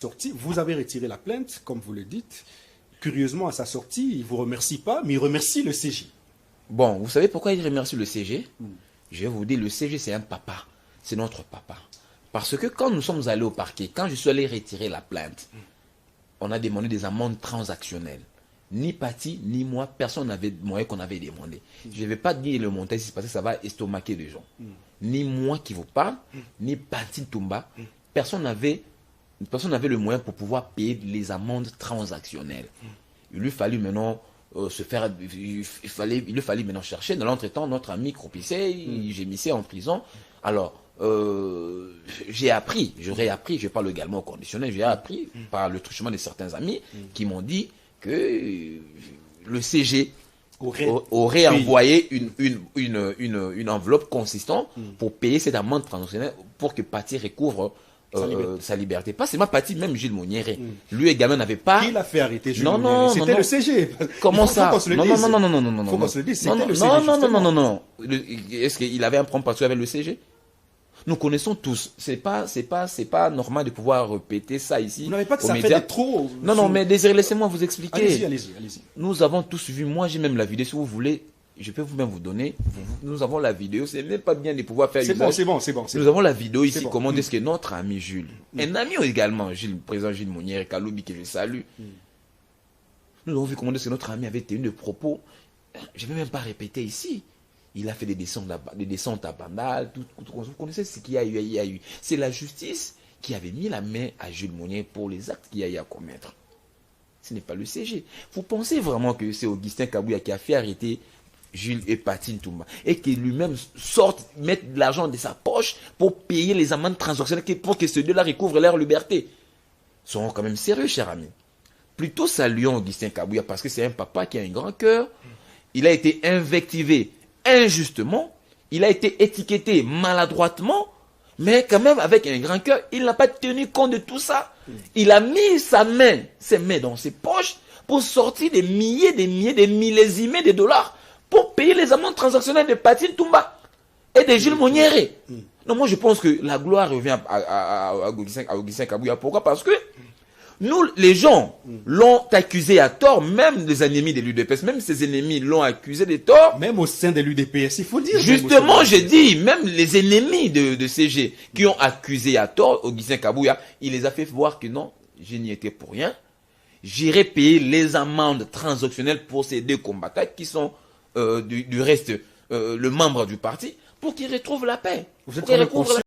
sortie, vous avez retiré la plainte, comme vous le dites. Curieusement, à sa sortie, il ne vous remercie pas, mais il remercie le CG. Bon, vous savez pourquoi il remercie le CG? Je vais vous dire, le CG, c'est un papa. C'est notre papa. Parce que quand nous sommes allés au parquet, quand je suis allé retirer la plainte, on a demandé des amendes transactionnelles. Ni Pati, ni moi, personne n'avait moyen qu'on avait demandé. Je ne vais pas dire le montant ici parce que ça va estomaquer les gens. Ni moi qui vous parle, ni Pati Toumba, personne n'avait le moyen pour pouvoir payer les amendes transactionnelles. Il lui fallut maintenant il lui fallait maintenant chercher. Dans l'entretemps, notre ami croupissait, il gémissait en prison. Alors, j'ai appris, j'aurais appris, je parle également au conditionnel, j'ai appris par le truchement de certains amis qui m'ont dit que le CG aurait envoyé une enveloppe consistante pour payer cette amende transactionnelle pour que Pati recouvre sa liberté. Pas seulement Pati, même Gilles Mouniéré. Lui également n'avait pas... Qui l'a fait arrêter Gilles Mouniéré? Non, c'était le CG. Comment ça? Non. Faut qu'on se le dise, c'était le CG. Non. Est-ce qu'il avait un problème particulier avec le CG? Nous connaissons tous. C'est pas normal de pouvoir répéter ça ici. Vous n'avez pas que ça fait trop. Non, mais désirez, laissez-moi vous expliquer. Allez-y. Nous avons tous vu, moi j'ai même la vidéo, si vous voulez, je peux vous-même vous donner. Nous avons la vidéo, c'est même pas bien de pouvoir faire usage. C'est bon. Nous avons la vidéo ici, comment est-ce que notre ami Jules, un ami également, le président Gilles Mounière, Kaloubi, que je salue, nous avons vu comment est-ce que notre ami avait tenu de propos, je ne vais même pas répéter ici. Il a fait des descentes à Bandal, vous connaissez ce qu'il y a eu. C'est la justice qui avait mis la main à Jules Mounier pour les actes qu'il y a eu à commettre. Ce n'est pas le CG. Vous pensez vraiment que c'est Augustin Kabouya qui a fait arrêter Jules et Pati Toumba et qu'il lui-même mette de l'argent de sa poche pour payer les amendes transactionnelles pour que ces deux-là recouvrent leur liberté? Ils sont quand même sérieux, cher ami. Plutôt saluons Augustin Kabouya parce que c'est un papa qui a un grand cœur. Il a été invectivé injustement, il a été étiqueté maladroitement, mais quand même avec un grand cœur, il n'a pas tenu compte de tout ça. Il a mis ses mains dans ses poches pour sortir des milliers, des millésimés de dollars pour payer les amendes transactionnelles de Pati Toumba et de Gilles Mouniéré. Non, moi je pense que la gloire revient à Augustin Kabouya. Pourquoi? Parce que nous, les gens l'ont accusé à tort, même les ennemis de l'UDPS, même ses ennemis l'ont accusé de tort. Même au sein de l'UDPS, il faut dire. Justement, j'ai dit, même les ennemis de CG qui ont accusé à tort Augustin Kabouya, il les a fait voir que non, je n'y étais pour rien. J'irai payer les amendes transactionnelles pour ces deux combattants qui sont du reste le membre du parti pour qu'ils retrouvent la paix. Vous êtes